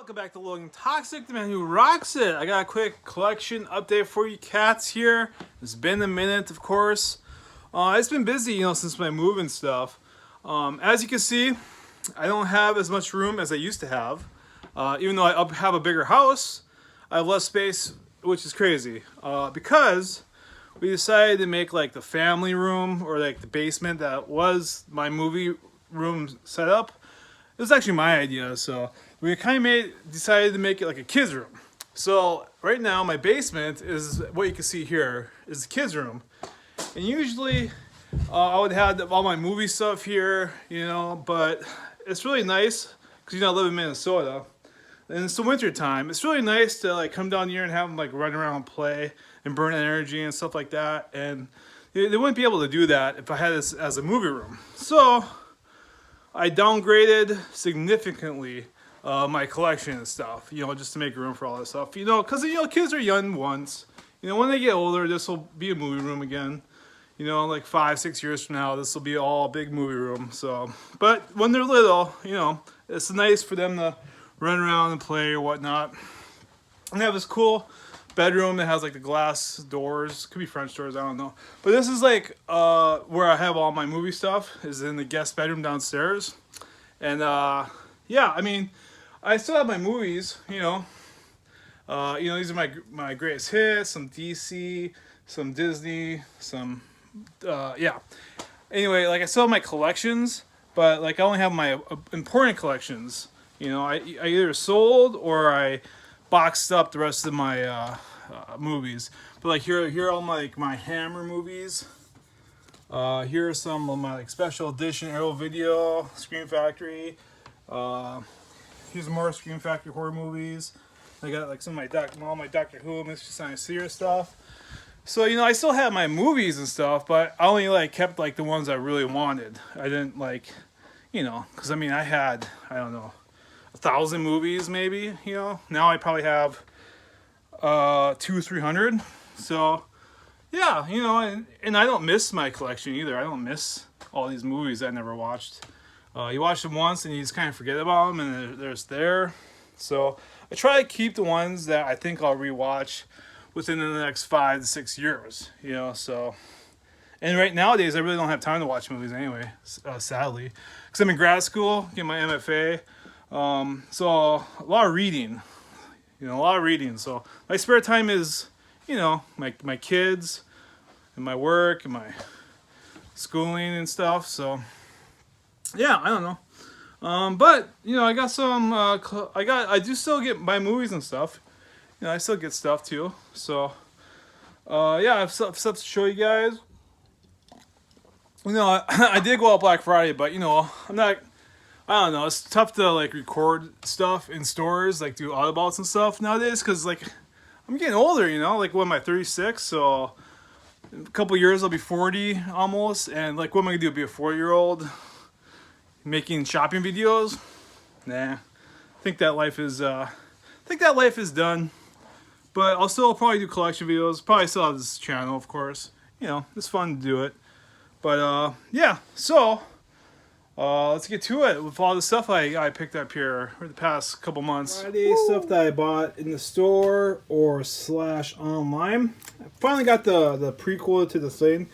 welcome back to Logan, Toxic, the man who rocks it. I got a quick collection update for you cats here. It's been a minute, of course. It's been busy, since my move and stuff. As you can see, I don't have as much room as I used to have. Even though I have a bigger house, I have less space, which is crazy. Because we decided to make like the family room or like the basement that was my movie room setup. It was actually my idea, so we kind of decided to make it like a kids room. So right now my basement is what you can see here is the kids room, and usually I would have all my movie stuff here, but it's really nice because I live in Minnesota and it's the winter time. It's really nice to like come down here and have them like run around and play and burn energy and stuff like that, and they wouldn't be able to do that if I had this as a movie room. So I downgraded significantly my collection and stuff, just to make room for all this stuff, because kids are young once. When they get older, this will be a movie room again. Like 5-6 years from now, this will be all a big movie room. So, but when they're little, it's nice for them to run around and play or whatnot. And they have this cool bedroom that has like the glass doors, could be French doors, I don't know. But this is like where I have all my movie stuff, is in the guest bedroom downstairs. And yeah, I mean, I still have my movies, these are my greatest hits, some DC, some Disney, some yeah. Anyway, like I still have my collections, but like I only have my important collections. I either sold or I boxed up the rest of my movies. But like here are all my Hammer movies. Here are some of my like special edition Arrow Video, Scream Factory. Here's more Scream Factory horror movies. I got like some of all my Doctor Who, Mystery Science Theater stuff. So I still have my movies and stuff, but I only like kept like the ones I really wanted. I didn't like, because I had, I don't know, 1,000 movies maybe. Now I probably have 200-300. So yeah, and I don't miss my collection either. I don't miss all these movies I never watched. You watch them once and you just kind of forget about them, and they're just there. So I try to keep the ones that I think I'll rewatch within the next 5 to 6 years. So, and nowadays I really don't have time to watch movies anyway, sadly, because I'm in grad school, getting my MFA. So a lot of reading, So my spare time is, my kids and my work and my schooling and stuff. So yeah, I don't know. But I got some. I do still get my movies and stuff. I still get stuff too. So yeah, I have stuff to show you guys. I did go out Black Friday, but I'm not. I don't know. It's tough to like record stuff in stores, like do audibouts and stuff nowadays, because like I'm getting older. Like what am I, 36? So in a couple years I'll be 40 almost, and like what am I gonna do? Be a 4-year-old making shopping videos? Nah. I think that life is done. But I'll still probably do collection videos. Probably still have this channel, of course. It's fun to do it. But yeah, so let's get to it with all the stuff I picked up here for the past couple months. Friday stuff that I bought in the store or / online. I finally got the prequel to the thing.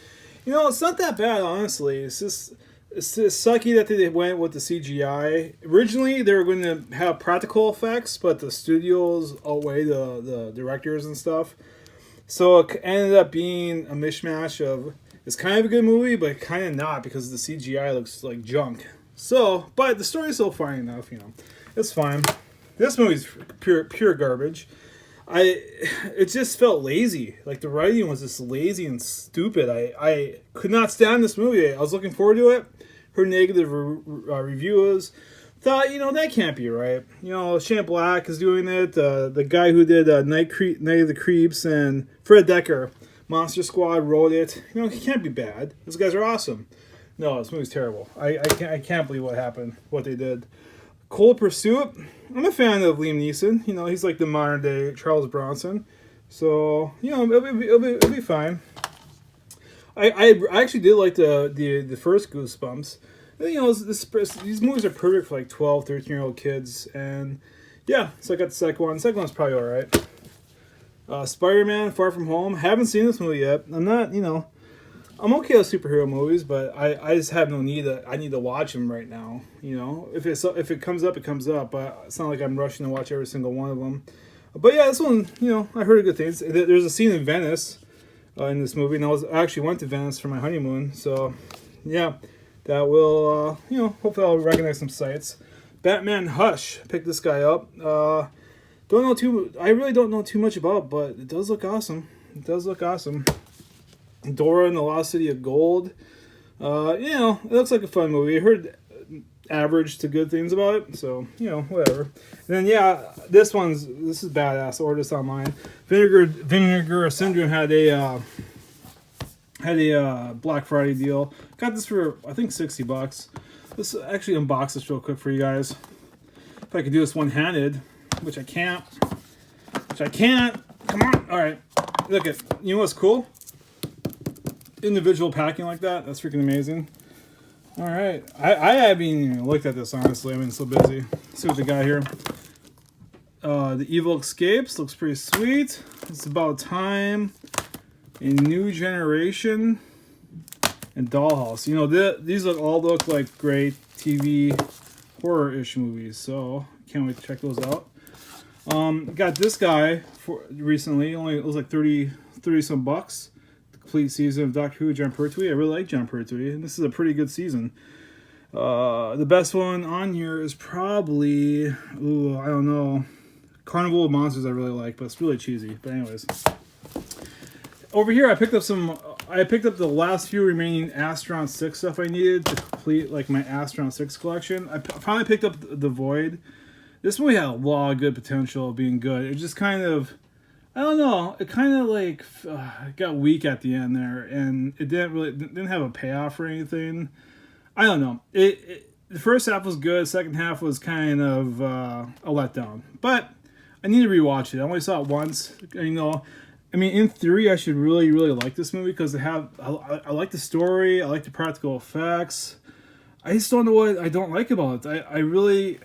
It's not that bad, honestly. It's just sucky that they went with the CGI. Originally, they were going to have practical effects, but the studios outweigh the directors and stuff. So it ended up being a mishmash of, it's kind of a good movie, but kind of not, because the CGI looks like junk. So, but the story's still fine enough, It's fine. This movie's pure garbage. It just felt lazy. Like the writing was just lazy and stupid. I could not stand this movie. I was looking forward to it. Her negative reviews. Thought, that can't be right. Shane Black is doing it. The guy who did Night of the Creeps and Fred Decker, Monster Squad, wrote it. He can't be bad. Those guys are awesome. No, this movie's terrible. I can't believe what happened, what they did. Cold Pursuit. I'm a fan of Liam Neeson. He's like the modern day Charles Bronson. So, it'll be fine. I actually did like the first Goosebumps. These movies are perfect for like 12, 13-year-old kids, and yeah, so I got the second one. The second one's probably alright. Spider-Man: Far From Home. Haven't seen this movie yet. I'm not, I'm okay with superhero movies, but I just have no need. I need to watch them right now. If it comes up, it comes up. But it's not like I'm rushing to watch every single one of them. But yeah, this one, I heard good things. There's a scene in Venice in this movie, and I actually went to Venice for my honeymoon. So yeah, that will, hopefully I'll recognize some sights. Batman Hush. Picked this guy up. I really don't know too much about, but it does look awesome. It does look awesome. Dora and the Lost City of Gold. It looks like a fun movie. I heard average to good things about it, so whatever. And then this is badass. Ordered this online. Vinegar Syndrome had a Black Friday deal. Got this for I think $60. Let's actually unbox this real quick for you guys. If I could do this one-handed, which I can't. Come on. All right. Look at. You know what's cool? Individual packing like that. That's freaking amazing. All right. I haven't even looked at this, honestly. I've been so busy. Let's see what they got here. The Evil Escapes. Looks pretty sweet. It's About Time. A New Generation. And Dollhouse. These all look like great TV horror-ish movies. So, can't wait to check those out. Got this guy recently. It was like 30 some bucks. The complete season of Doctor Who, John Pertwee. I really like John Pertwee, and this is a pretty good season. The best one on here is probably, I don't know, Carnival of Monsters. I really like, but it's really cheesy. But anyways, over here I picked up the last few remaining Astron 6 stuff I needed to complete like my Astron 6 collection. I finally picked up The Void. This movie had a lot of good potential of being good. It just kind of, I don't know, it kind of like got weak at the end there, and it didn't have a payoff or anything. I don't know. The first half was good. The second half was kind of a letdown. But I need to rewatch it. I only saw it once. In theory, I should really, really like this movie because I like the story. I like the practical effects. I just don't know what I don't like about it. I really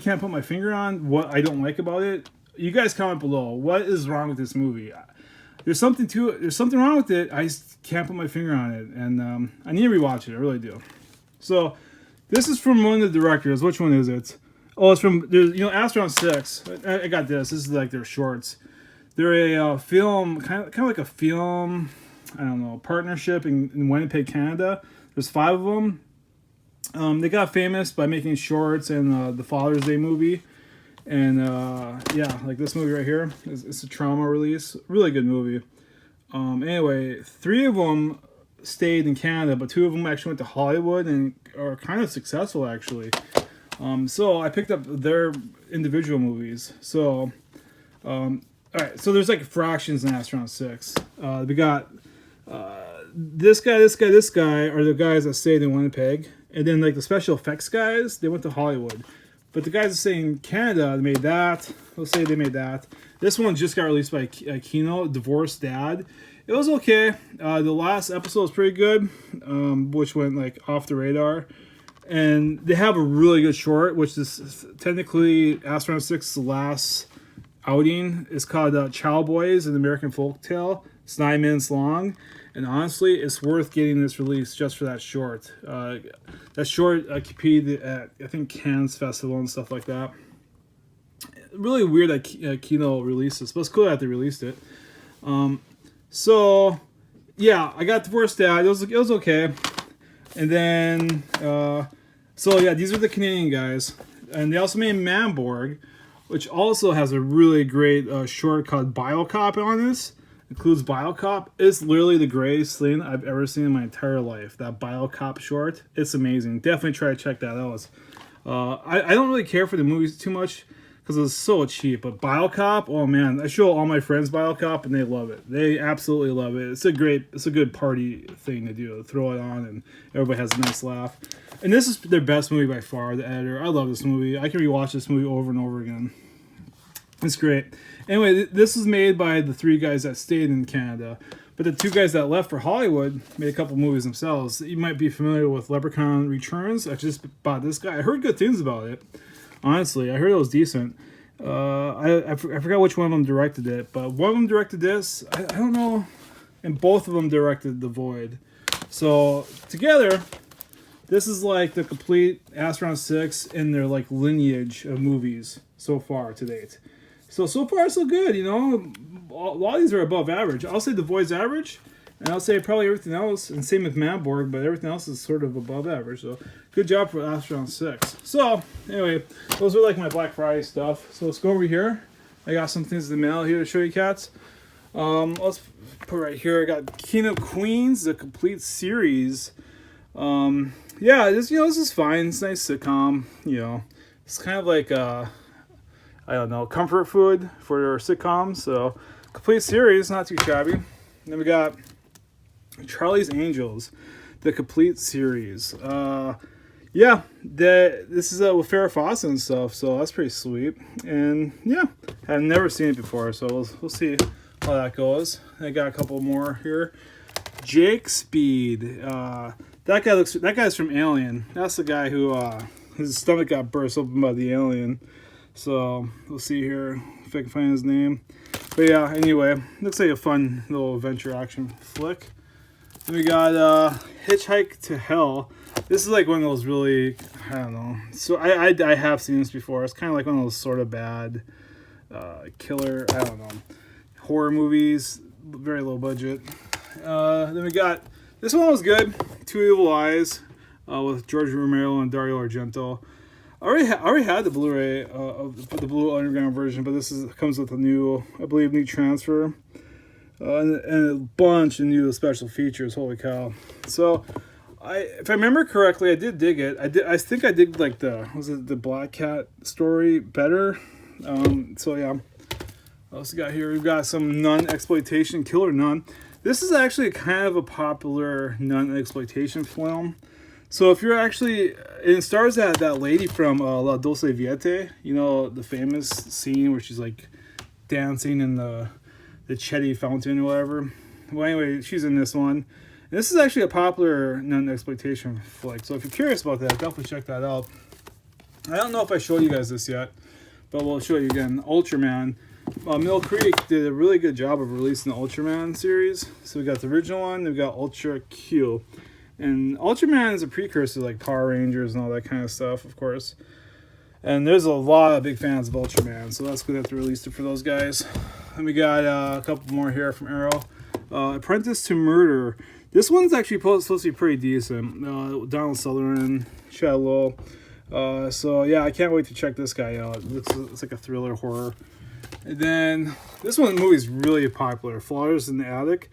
can't put my finger on what I don't like about it. You guys comment below. What is wrong with this movie? There's something to it. There's something wrong with it. I just can't put my finger on it, and I need to rewatch it. I really do. So, this is from one of the directors. Which one is it? Oh, it's from Astron 6. I got this. This is like their shorts. They're a film, kind of like a film, I don't know, partnership in Winnipeg, Canada. There's 5 of them. They got famous by making shorts and the Father's Day movie. And like this movie right here. It's a trauma release. Really good movie. Anyway, 3 of them stayed in Canada, but 2 of them actually went to Hollywood and are kind of successful, actually. So I picked up their individual movies. So, all right, so there's like fractions in Astron 6. We got this guy are the guys that stayed in Winnipeg. And then like the special effects guys, they went to Hollywood. But the guys that stayed in Canada, they made that. Let's say they made that. This one just got released by Kino, Divorced Dad. It was okay. The last episode was pretty good, which went like off the radar. And they have a really good short, which is technically Astron 6's last outing. It's called Child Boys, an American Folktale. It's 9 minutes long. And honestly, it's worth getting this release just for that short. That short competed at, I think, Cannes Festival and stuff like that. Really weird that Kino released this, but it's cool that they released it. So, yeah, I got Divorced Dad. It was okay. And then, these are the Canadian guys. And they also made Manborg, which also has a really great short called Biocop on this. Includes Biocop. It's literally the greatest thing I've ever seen in my entire life. That Biocop short. It's amazing. Definitely try to check that out. I don't really care for the movies too much because it's so cheap. But Biocop, oh man, I show all my friends Biocop and they love it. They absolutely love it. It's a good party thing to do. Throw it on and everybody has a nice laugh. And this is their best movie by far, The Editor. I love this movie. I can rewatch this movie over and over again. It's great. Anyway, this is made by the 3 guys that stayed in Canada. But the 2 guys that left for Hollywood made a couple movies themselves. You might be familiar with Leprechaun Returns. I just bought this guy. I heard good things about it. Honestly, I heard it was decent. I forgot which one of them directed it, but one of them directed this. I don't know, and both of them directed The Void. So together, this is like the complete Astronaut 6 in their like lineage of movies so far to date. So far so good, you know. A lot of these are above average. I'll say The Void's average, and I'll say probably everything else, and same with Manborg, but everything else is sort of above average. So good job for Astronaut 6. So anyway, those are like my Black Friday stuff. So let's go over here. I got some things in the mail here to show you cats. Let's put right here. I got King of Queens, the complete series. Yeah, this is fine. It's a nice sitcom. You know, it's kind of like I don't know, comfort food for sitcoms. So complete series, not too shabby. And then we got Charlie's Angels, the complete series. Yeah, this is with Farrah Fawcett and stuff, so that's pretty sweet. And yeah, I've never seen it before, so we'll see how that goes. I got a couple more here. Jake Speed. That guy's from Alien. That's the guy who his stomach got burst open by the alien. So we'll see here if I can find his name. But yeah, anyway, looks like a fun little adventure action flick. Then we got Hitchhike to Hell. This is like one of those really, I don't know. So I have seen this before. It's kind of like one of those sort of bad killer, I don't know, horror movies. Very low budget. Then we got, this one was good. Two Evil Eyes with George Romero and Dario Argento. I already had the Blu-ray of the Blue Underground version, but this comes with a new, I believe, new transfer and a bunch of new special features. Holy cow! So, if I remember correctly, I did dig it. I think I did like the Black Cat story better. So yeah. What else we got here? We've got some nun-exploitation, Killer Nun. This is actually kind of a popular nun-exploitation film. So if you're actually, it stars that lady from La Dolce Vita, you know, the famous scene where she's like dancing in the Chetty fountain or whatever. Well, anyway, she's in this one. And this is actually a popular non-exploitation flick. So if you're curious about that, definitely check that out. I don't know if I showed you guys this yet, but we'll show you again. Ultraman. Mill Creek did a really good job of releasing the Ultraman series. So we got the original one, then we got Ultra Q. And Ultraman is a precursor to like Power Rangers and all that kind of stuff, of course. And there's a lot of big fans of Ultraman, so that's good that they released it for those guys. And we got a couple more here from Arrow. Apprentice to Murder. This one's actually supposed to be pretty decent. Donald Sutherland, Chad Lowe. So yeah, I can't wait to check this guy out. It's like a thriller horror. And then this movie is really popular. Flowers in the Attic.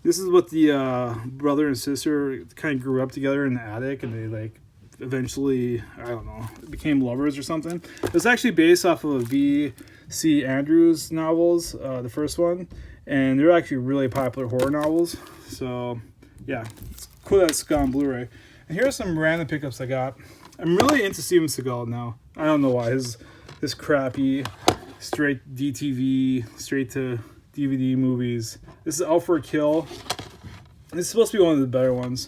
This is what the brother and sister kind of grew up together in the attic, and they like eventually, I don't know, became lovers or something. It's actually based off of a V.C. Andrews novels, the first one, and they're actually really popular horror novels. So yeah, it's cool that it's on Blu-ray. And here are some random pickups I got. I'm really into Steven Seagal now. I don't know why. His crappy, straight DTV, straight to DVD movies. This is Out for a Kill. This is supposed to be one of the better ones.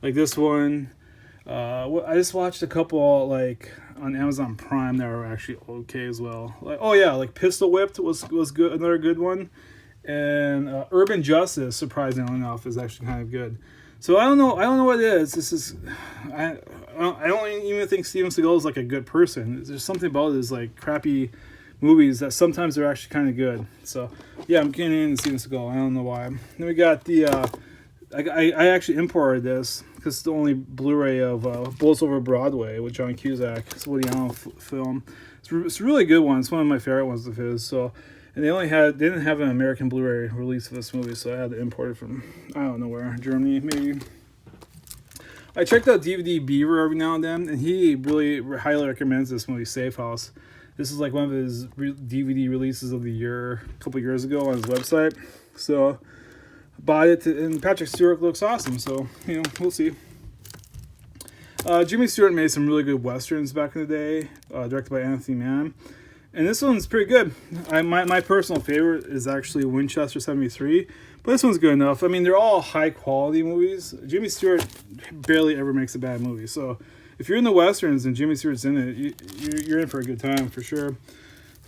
Like this one. I just watched a couple like on Amazon Prime that were actually okay as well. Like like Pistol Whipped was good, another good one. And Urban Justice, surprisingly enough, is actually kind of good. So I don't know what it is. This is I don't even think Steven Seagal is like a good person. There's something about his like crappy movies that sometimes they're actually kind of good. So yeah, I'm getting into Steven Seagal. I don't know why. Then we got the I actually imported this because it's the only Blu-ray of Bullets Over Broadway with John Cusack. It's a Woody Allen film. It's a really good one. It's one of my favorite ones of his. So, and they didn't have an American Blu-ray release of this movie, so I had to import it from I don't know where, Germany maybe. I checked out DVD Beaver every now and then, and he really highly recommends this movie, Safe House. This is like one of his DVD releases of the year, a couple years ago on his website. So, bought it, and Patrick Stewart looks awesome. So, we'll see. Jimmy Stewart made some really good westerns back in the day, directed by Anthony Mann. And this one's pretty good. My personal favorite is actually Winchester 73. But this one's good enough. I mean, they're all high-quality movies. Jimmy Stewart barely ever makes a bad movie. So, if you're in the westerns and Jimmy Stewart's in it, you're in for a good time for sure.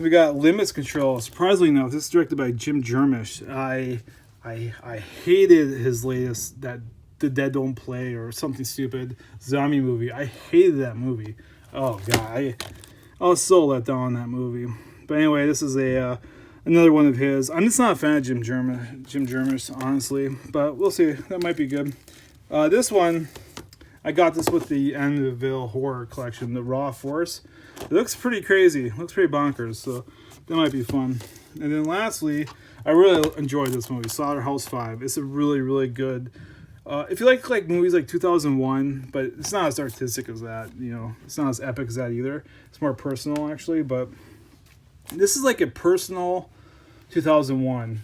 We got Limits Control. Surprisingly enough, this is directed by Jim Jarmusch. I hated his latest, that The Dead Don't Play or something stupid zombie movie. I hated that movie. Oh god, I was so let down on that movie. But anyway, this is another one of his. I'm just not a fan of Jim Jarmusch, honestly, but we'll see. That might be good. This one, I got this with the Amityville Horror Collection, the Raw Force. It looks pretty crazy. It looks pretty bonkers, so that might be fun. And then lastly, I really enjoyed this movie, Slaughterhouse 5. It's a really, really good... if you like movies like 2001, but it's not as artistic as that, you know. It's not as epic as that either. It's more personal, actually, but this is like a personal 2001.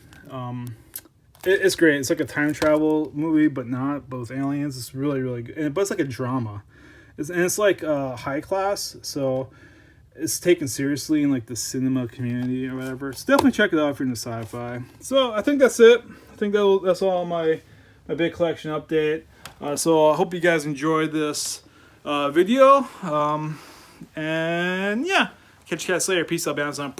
It's great. It's like a time travel movie, but not. Both aliens. It's really, really good. But it's like a drama. It's like high class, so it's taken seriously in like the cinema community or whatever. So definitely check it out if you're into sci-fi. So I think that's it. I think that's all my big collection update. So I hope you guys enjoyed this video. And yeah, catch you guys later. Peace out, Amazon.